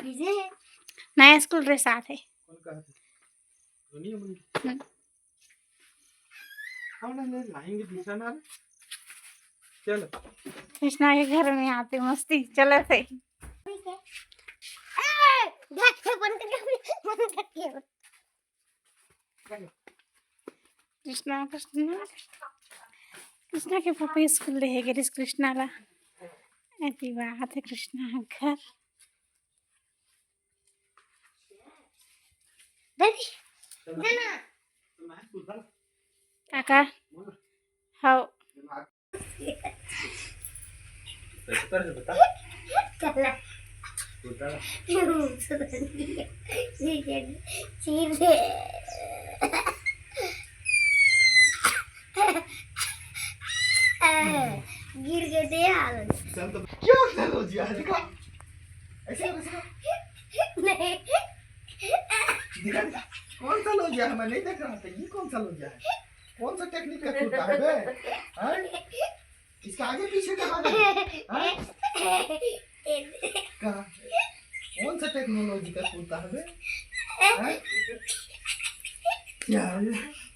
नया school dress आते कृष्णा के घर में आते मस्ती चले थे। कृष्णा कृष्णा कृष्णा के पापा स्कूल रहे गए कृष्णा ला ऐसी बात है। कृष्णा घर काका हाँ गिर गए थे यार। क्यों चलो जी आज का ऐसे नहीं दिखा कौन सा लोजिया है? मैं नहीं देख रहा था। ये कौन सा लोजिया है? कौन सा टेक्निक का कूदता है बे? हैं? इसका आगे पीछे कहाँ है? कहाँ? कौन सा टेक्नोलॉजी का कूदता है बे? क्या है?